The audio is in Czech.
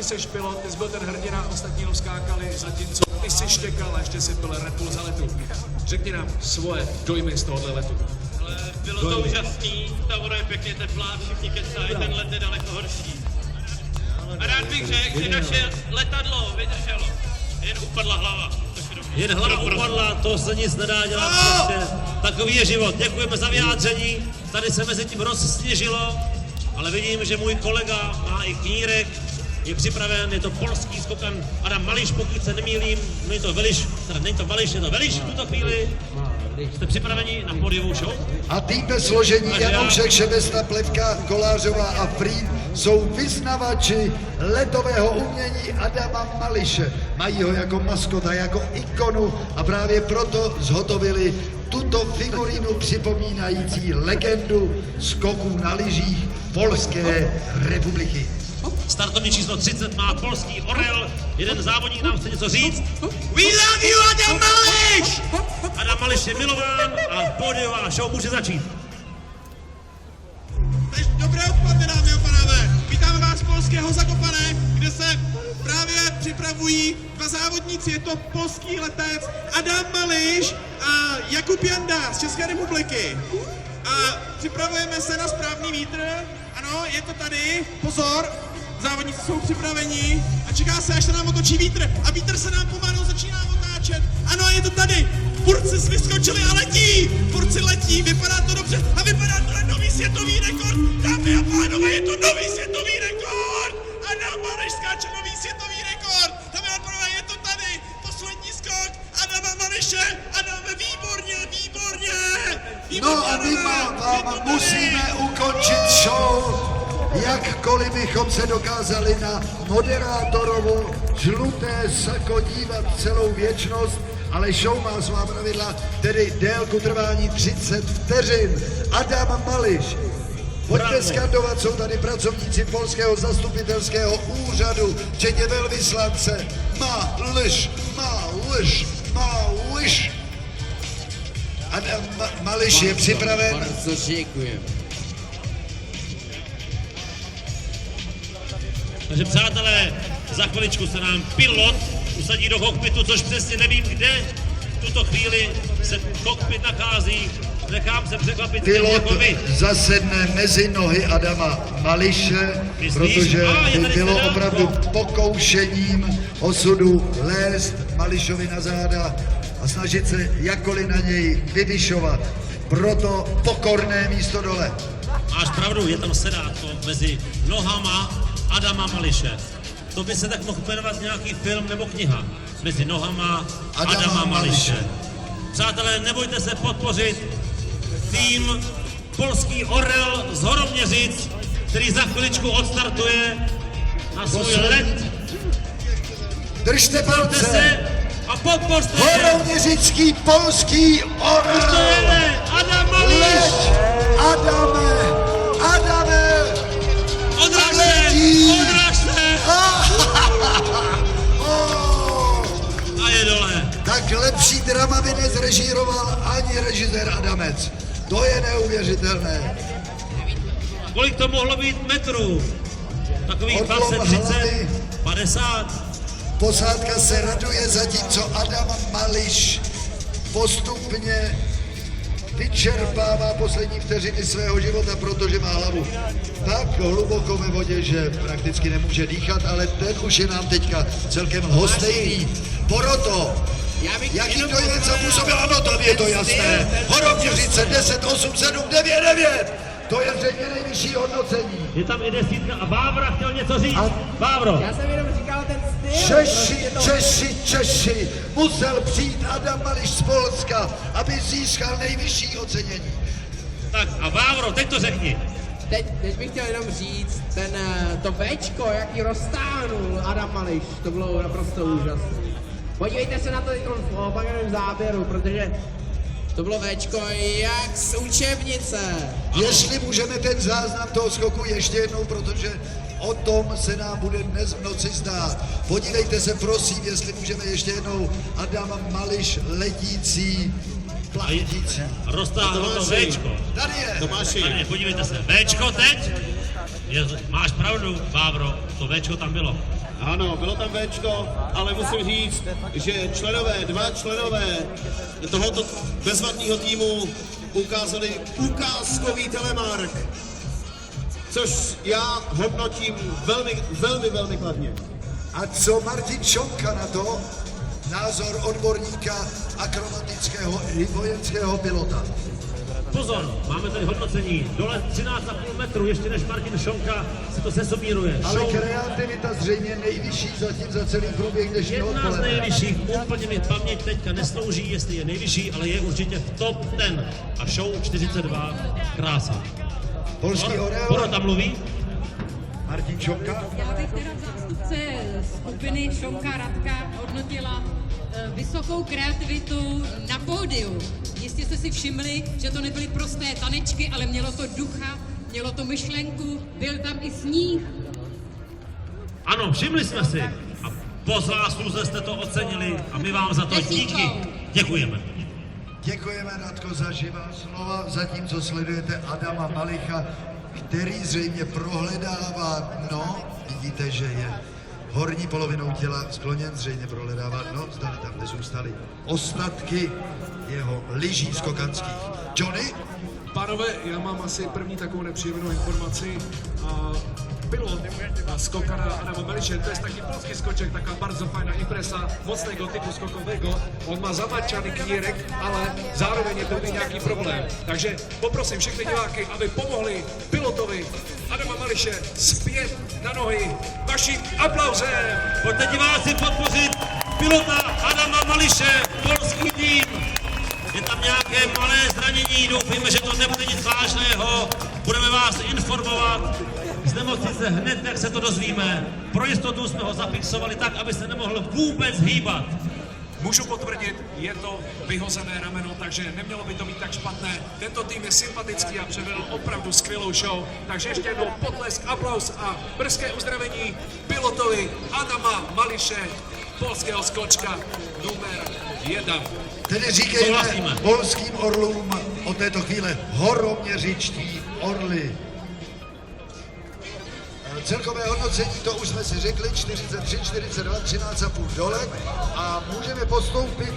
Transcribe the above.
ty seš pilot, ty jsi byl ten hrdina, ostatní jenom skákali, zatímco ty jsi štěkal a ještě si pil Red Bull za letu. Řekni nám svoje dojmy z tohohle letu. Ale bylo to úžasný, ta voda je pěkně teplá, všichni kecají, ten let je daleko horší. A rád bych řekl, že naše letadlo vydrželo, jen upadla hlava. Jen hlava upadla, to se nic nedá dělat, prostě takový je život. Děkujeme za vyjádření, tady se mezi tím rozsněžilo, ale vidím, že můj kolega má i knírek, je připraven, je to polský skokan Adam Mališ, pokud se nemýlím, není to Veliš, teda není to Vališ, je to Veliš v tuto chvíli. Jste připraveni na pódiovou show? A týmpe složení Janoušek, Šebesta, Plevka, Kolářová a Frýd jsou vyznavači ledového umění Adama Mališe. Mají ho jako maskota, jako ikonu a právě proto zhotovili tuto figurínu připomínající legendu skoků na lyžích Polské republiky. Startovní číslo 30 má polský Orel, jeden závodník nám chce něco říct. We love you, Adam Mališ! Adam Mališ je milován a pódiová show může začít. Dobré odpoledne, dámy a pánové. Vítáme vás z polského Zakopane, kde se právě připravují dva závodníci. Je to polský letec Adam Mališ a Jakub Janda z České republiky. A připravujeme se na správný vítr. Ano, je to tady. Pozor, závodníci jsou připraveni a čeká se, až se nám otočí vítr. A vítr se nám pomalu začíná otáčet. Ano, je to tady. Furci vyskočili a letí. Furci letí, vypadá to dobře a vypadá to na nový světový rekord. Dámy a pánové, je to nový světový rekord. Adam Mališ skáče nový světový rekord. Dámy a pánové, je to tady. Poslední skok Adama Mališe. Adame, výborně, výborně. No a my vám musíme ukončit show, jakkoliv bychom se dokázali na moderátorovu žluté sako dívat celou věčnost, ale show má svá pravidla, tedy délku trvání 30 vteřin. Adam Mališ. Pojďte skandovat, jsou tady pracovníci polského zastupitelského úřadu, včetně velvyslance. Mališ, Mališ, Mališ. Adam Mališ je připraven. Bardzo děkujeme. Takže přátelé, za chviličku se nám pilot usadí do kokpitu, což přesně nevím kde. V tuto chvíli se kokpit nachází, nechám se překvapit. Pilot zasedne mezi nohy Adama Mališe, protože by bylo opravdu pokoušením osudu lézt Mališovi na záda a snažit se jakkoliv na něj vyvyšovat. Proto pokorné místo dole. Máš pravdu, je tam sedátko mezi nohama Adama Mališe. To by se tak mohl jmenovat nějaký film nebo kniha. Mezi nohama Adama Mališe. Přátelé, nebojte se podpořit tým Polský Orel z Horoměřic, který za chviličku odstartuje na svůj let. Držte palce! A podpořte Horoměřický Polský Orel! Už to jede! Adam Mališ! Leď! Adame! Adame! Odražte! Odražte! A je dole. Tak lepší drama by nezrežíroval ani režisér Adamec. To je neuvěřitelné. Kolik to mohlo být metrů? Takových Odlom 20, 30, hlavy. 50? Posádka se raduje, zatímco Adam Mališ postupně vyčerpává poslední vteřiny svého života, protože má hlavu tak hluboko ve vodě, že prakticky nemůže dýchat, ale ten už je nám teďka celkem lhostejný. Poroto, jaký to je zapůsobil? Ano, tam je to jasné. Horoměřice 10, 8, 7, 9, 9. To je zřejmě nejvyšší hodnocení. Je tam i desítka a Vávra chtěl něco říct. Vávro. Já jsem jenom říkal ten styl. Češi, musel přijít Adam Mališ z Polska, aby získal nejvyšší ocenění. Tak a Vávro, teď to řekni. Teď bych chtěl jenom říct, to Včko, jaký roztáhnul Adam Mališ, to bylo naprosto úžasné. Podívejte se na to teď v opakovaném záběru, protože to bylo Včko jak z učebnice. Jestli můžeme ten záznam toho skoku ještě jednou, protože o tom se nám bude dnes v noci zdát. Podívejte se prosím, jestli můžeme ještě jednou Adam Mališ letící, platící. Roztáhlo to Včko. Tady je. Tady je, podívejte se. Včko teď. Máš pravdu, Vávro, to Včko tam bylo. Ano, bylo tam Včko, ale musím říct, že dva členové tohoto bezvadného týmu ukázali ukázkový telemark, což já hodnotím velmi kladně. A co Martin Šonka na to? Názor odborníka akrobatického i vojenského pilota. Pozor, máme tady hodnocení. Dole 13,5 metru, ještě než Martin Šonka si to sesubíruje. Ale kreativita zřejmě nejvyšší zatím za celý průběh dnešního Jedna z odpoledne. nejvyšších, úplně mi paměť teďka neslouží, jestli je nejvyšší, ale je určitě v top 10. A show 42, krása. Polský Kdo orel, tam mluví? Martin Šonka. Já bych teda zástupce skupiny Šonka Radka hodnotila vysokou kreativitu na pódiu. Jistě jste si všimli, že to nebyly prosté tanečky, ale mělo to ducha, mělo to myšlenku, byl tam i sníh. Ano, všimli jsme si. A po zásluze jste to ocenili a my vám za to díky děkujeme. Děkujeme, Radko, za živá slova, zatímco sledujete Adama Malicha, který zřejmě prohledává, vidíte, že je horní polovinou těla skloněn, zřejmě prohledává, zdali tam nezůstaly ostatky jeho lyží skokanských. Johnny? Pánové, já mám asi první takovou nepříjemnou informaci. Pilot skokana Adama Mališe, to je taký polský skoček, taká bardzo fajná impresa, mocného typu skokového. On má zamačaný knírek, ale zároveň je to nějaký problém. Takže poprosím všechny diváky, aby pomohli pilotovi Adama Mališe zpět na nohy vaším aplauzem. Pojďte diváci podpořit pilota Adama Mališe, polský tým. Je tam nějaké malé zranění, doufejme, že to nebude nic vážného. Budeme vás informovat z nemocnice hned, jak se to dozvíme. Pro jistotu jsme ho zafixovali tak, aby se nemohl vůbec hýbat. Můžu potvrdit, je to vyhozené rameno, takže nemělo by to být tak špatné. Tento tým je sympatický a předvedl opravdu skvělou show. Takže ještě jednou potlesk, aplaus a brzké uzdravení pilotovi Adama Mališe, polského skočka numer 1. Tedy říkejme Souhlasíme. polským orlům od této chvíle horoměřičtí orly. Celkové hodnocení, to už jsme si řekli, 43, 42, 13,5 dole a můžeme postoupit